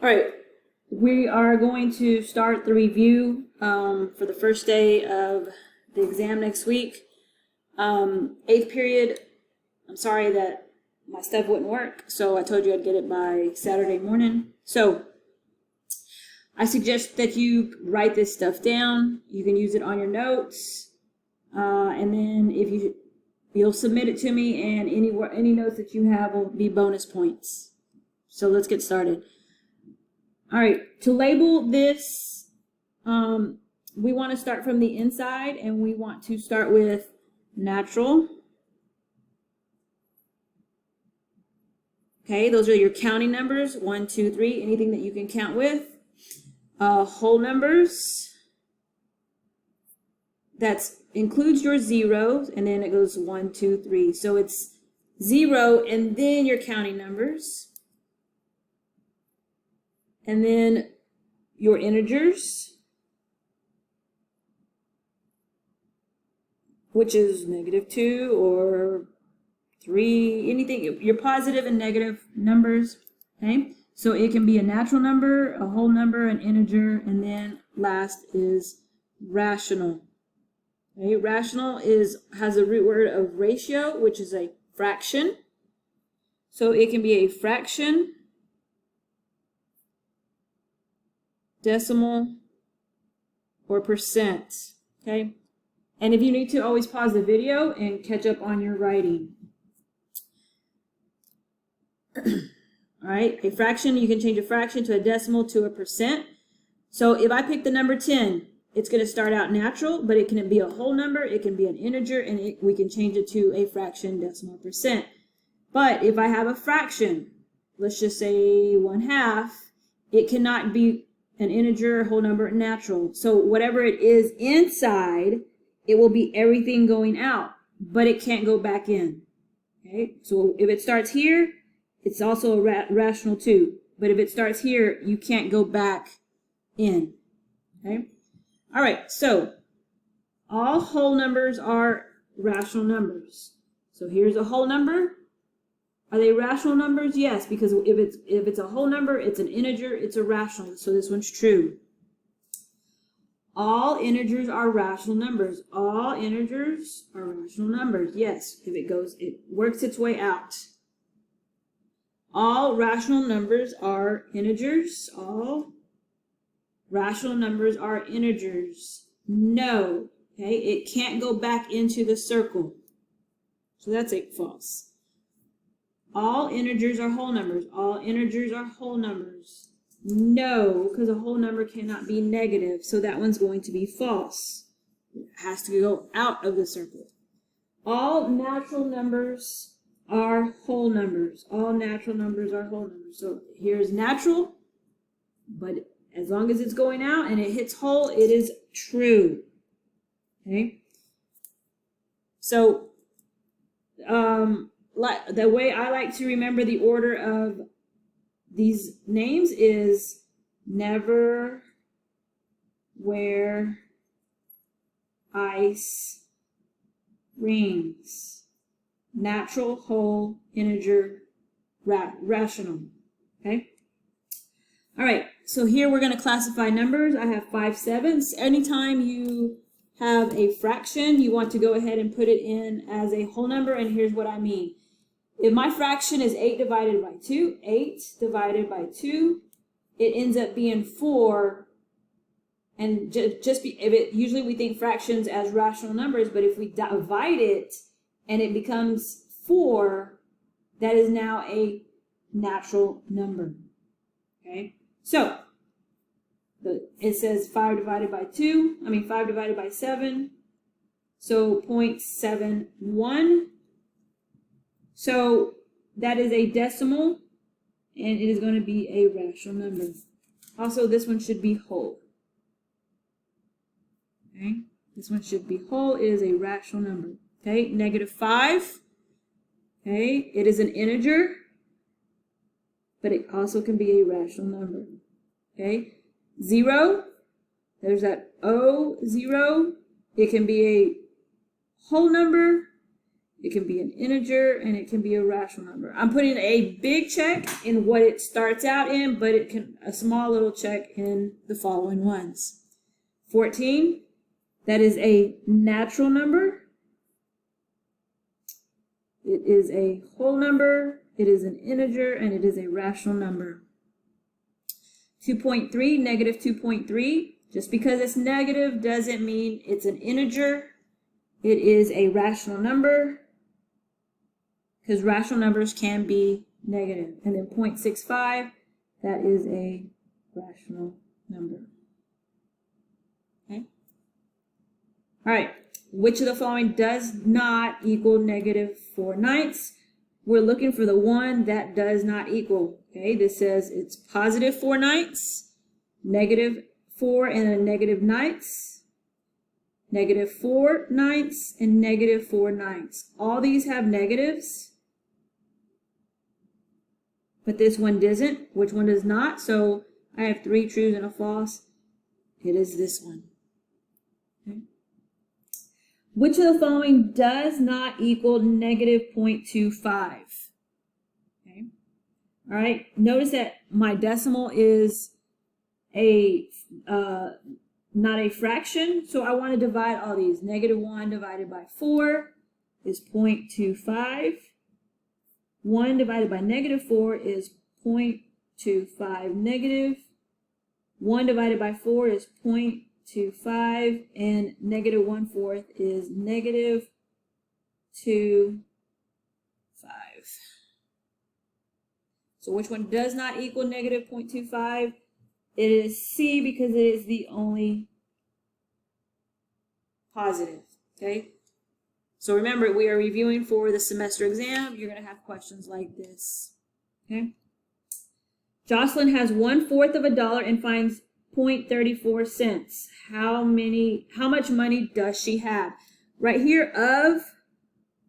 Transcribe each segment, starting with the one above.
All right, we are going to start the review for the first day of the exam next week. Eighth period, I'm sorry that my stuff wouldn't work, so I told you I'd get it by Saturday morning. So I suggest that you write this stuff down. You can use it on your notes, and then if you'll submit it to me, and any notes that you have will be bonus points. So let's get started. All right, to label this, we want to start from the inside, and we want to start with natural. Okay, those are your counting numbers, 1, 2, 3, anything that you can count with. Whole numbers, that includes your zeros, and then it goes 1, 2, 3. So it's 0, and then your counting numbers. And then your integers, which is -2 or 3, anything, your positive and negative numbers, okay? So it can be a natural number, a whole number, an integer, and then last is rational. Okay? Rational has a root word of ratio, which is a fraction. So it can be a fraction, decimal, or percent, okay? And if you need to, always pause the video and catch up on your writing. All right, a fraction, you can change a fraction to a decimal to a percent. So if I pick the number 10, it's going to start out natural, but it can be a whole number, it can be an integer, and we can change it to a fraction, decimal, percent. But if I have a fraction, let's just say 1/2, it cannot be an integer, whole number, natural. So whatever it is inside, it will be everything going out, but it can't go back in. Okay, so if it starts here, it's also a rational too. But if it starts here, you can't go back in. Okay, all right, so all whole numbers are rational numbers. So here's a whole number. Are they rational numbers? Yes, because if it's a whole number, it's an integer, it's a rational. So this one's true. All integers are rational numbers. All integers are rational numbers. Yes, if it works its way out. All rational numbers are integers. All rational numbers are integers. No, okay, it can't go back into the circle. So that's a false. All integers are whole numbers. All integers are whole numbers. No, because a whole number cannot be negative, so that one's going to be false. It has to go out of the circle. All natural numbers are whole numbers. All natural numbers are whole numbers. So here's natural, but as long as it's going out and it hits whole, it is true. Okay? So, the way I like to remember the order of these names is never wear ice rings. Natural, whole, integer, rational. Okay? All right, so here we're going to classify numbers. I have 5 7s. Anytime you have a fraction, you want to go ahead and put it in as a whole number, and here's what I mean. If my fraction is 8 divided by 2, 8 divided by 2, it ends up being 4. And usually we think fractions as rational numbers, but if we divide it and it becomes 4, that is now a natural number. Okay, so it says 5 divided by 7, so 0.71. So that is a decimal, and it is going to be a rational number. Also, this one should be whole. Okay, this one should be whole. It is a rational number. Okay, -5. Okay, it is an integer, but it also can be a rational number. Okay, 0, there's that O, 0. It can be a whole number. it can be an integer, and it can be a rational number. I'm putting a big check in what it starts out in, but it can a small little check in the following ones. 14, that is a natural number. It is a whole number, it is an integer, and it is a rational number. 2.3, negative 2.3. Just because it's negative doesn't mean it's an integer. It is a rational number, because rational numbers can be negative. And then 0.65, that is a rational number. Okay? All right. Which of the following does not equal negative 4/9? We're looking for the one that does not equal. Okay, this says it's positive 4/9, negative 4 and a negative 9, negative 4/9, and negative 4/9. All these have negatives, but this one doesn't. Which one does not? So I have 3 trues and a false. It is this one. Okay. Which of the following does not equal negative 0.25? Okay. All right. Notice that my decimal is a not a fraction, so I want to divide all these. Negative 1 divided by 4 is 0.25. 1 divided by negative 4 is 0.25 negative. 1 divided by 4 is 0.25, and negative 1/4 is negative 2/5. So which one does not equal negative 0.25? It is C, because it is the only positive. Okay? So remember, we are reviewing for the semester exam. You're going to have questions like this. Okay? Jocelyn has 1/4 of a dollar and finds 0.34 cents. How much money does she have? Right here, of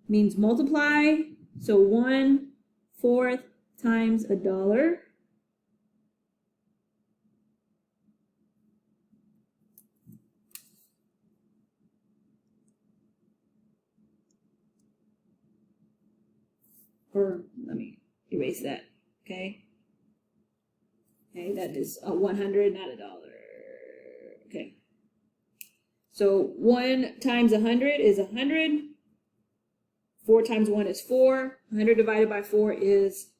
means multiply. So 1/4 times a dollar. Or let me erase that. Okay. Okay, that is a 100, not a dollar. Okay. So 1 times 100 is 100. 4 times 1 is 4. 100 divided by 4 is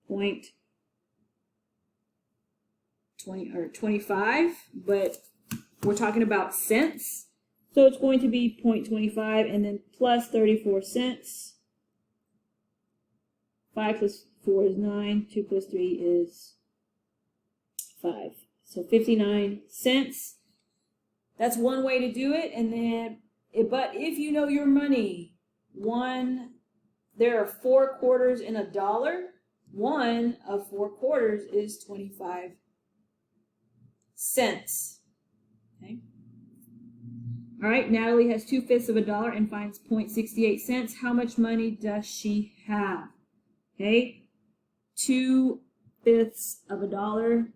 0.25, but we're talking about cents. So it's going to be 0.25 and then plus 34 cents. 5 plus 4 is 9. 2 plus 3 is 5. So 59 cents. That's one way to do it. And then, but if you know your money, there are 4 quarters in a dollar. 1 of 4 quarters is 25 cents. Okay. All right, Natalie has 2/5 of a dollar and finds 0.68 cents. How much money does she have? Okay, 2/5 of a dollar.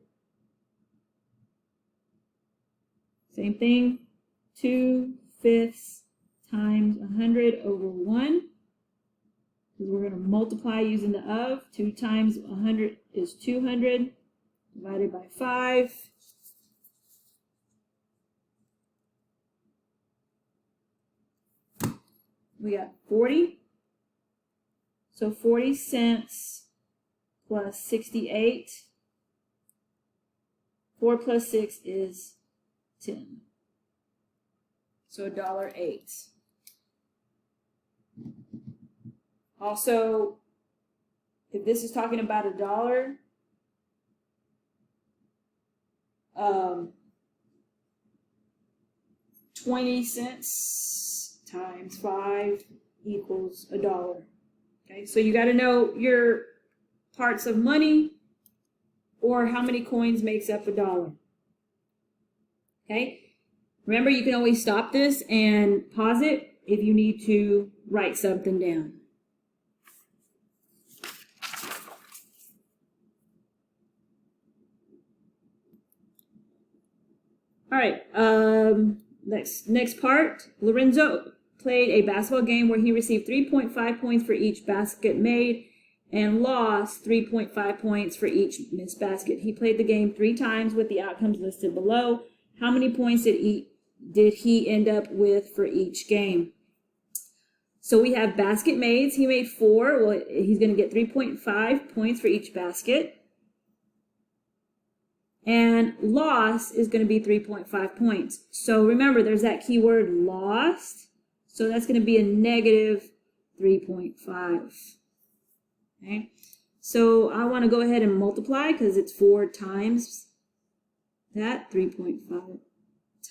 Same thing, 2/5 times 100 over 1. Because we're going to multiply using the of. 2 times 100 is 200, divided by 5. We got 40. So 40 cents plus 68. 4 plus 6 is 10. So $1.08. Also, if this is talking about a dollar, 20 cents times 5 equals $1. Okay, so you got to know your parts of money or how many coins makes up a dollar. Okay, remember, you can always stop this and pause it if you need to write something down. All right, next part, Lorenzo. played a basketball game where he received 3.5 points for each basket made and lost 3.5 points for each missed basket. He played the game 3 times with the outcomes listed below. How many points did he end up with for each game? So we have basket made. He made 4. Well, he's going to get 3.5 points for each basket. And loss is going to be 3.5 points. So remember, there's that keyword lost. So that's going to be a negative 3.5. Okay. So I want to go ahead and multiply because it's 4 times that. 3.5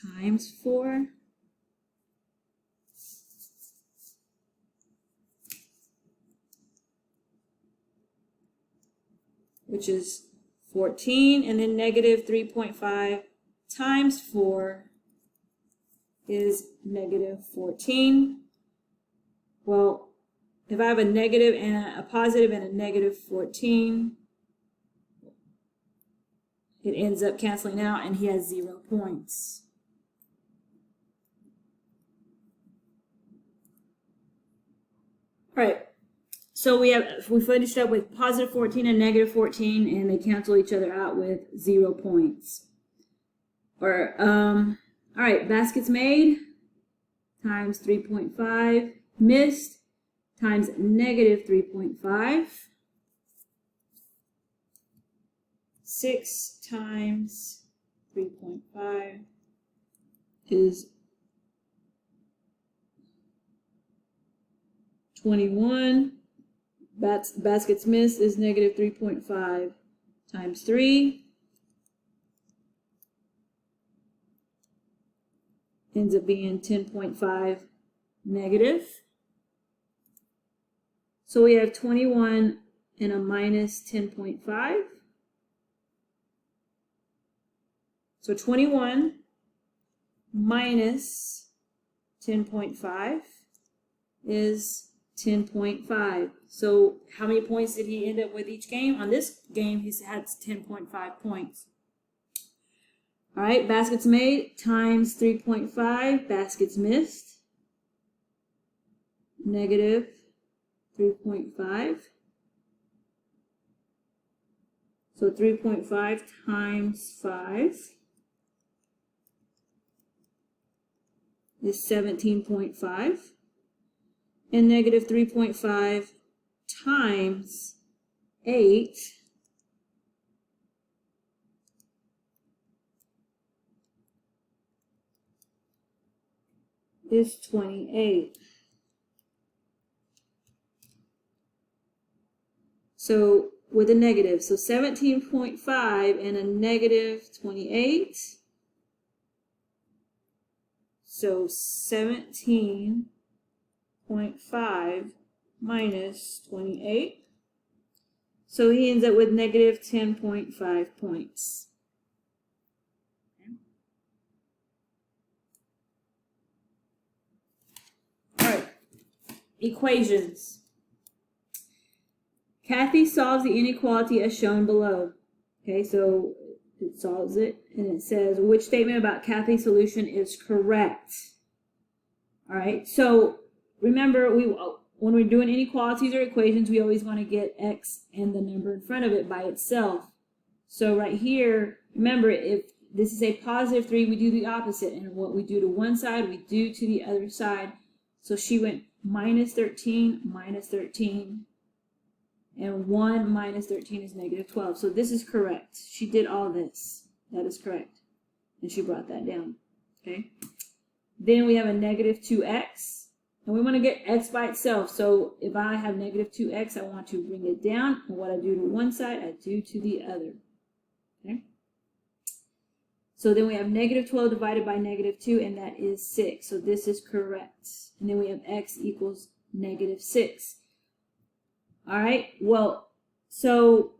times 4. Which is 14, and then negative 3.5 times 4 is negative 14. Well, if I have a negative and a positive and a negative 14, it ends up canceling out and he has 0 points. All right. So we finished up with positive 14 and negative 14, and they cancel each other out with 0 points. Or all right, baskets made times 3.5, missed times negative 3.5. 6 times 3.5 is 21. Baskets missed is negative 3.5 times 3. Ends up being 10.5 negative. So we have 21 and a minus 10.5. So 21 minus 10.5 is 10.5. So how many points did he end up with each game? On this game, he had 10.5 points. All right, baskets made times 3.5, baskets missed, negative 3.5. So 3.5 times 5 is 17.5. And negative 3.5 times 8 is 28. So with a negative, so 17.5 and a negative 28. So 17.5 minus 28. So he ends up with negative 10.5 points. All right, equations. Kathy solves the inequality as shown below. Okay, so it solves it, and it says which statement about Kathy's solution is correct. All right, so remember, when we're doing inequalities or equations, we always want to get x and the number in front of it by itself. So right here, remember, if this is a positive 3, we do the opposite. And what we do to one side, we do to the other side. So she went minus 13, minus 13. And 1 minus 13 is negative 12. So this is correct. She did all this. That is correct. And she brought that down. Okay. Then we have a negative 2x. And we want to get x by itself. So if I have negative 2x, I want to bring it down. And what I do to one side, I do to the other. Okay. So then we have negative 12 divided by negative 2, and that is 6. So this is correct. And then we have x equals negative 6. All right, well, so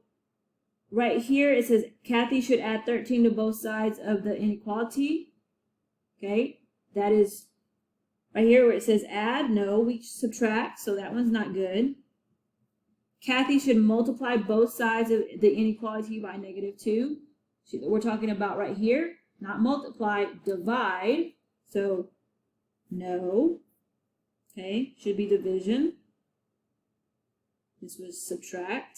right here it says Kathy should add 13 to both sides of the inequality. Okay, that is right here where it says add. No, we subtract, so that one's not good. Kathy should multiply both sides of the inequality by negative 2. We're talking about right here, not multiply, divide. So no. Okay, should be division. This was subtract.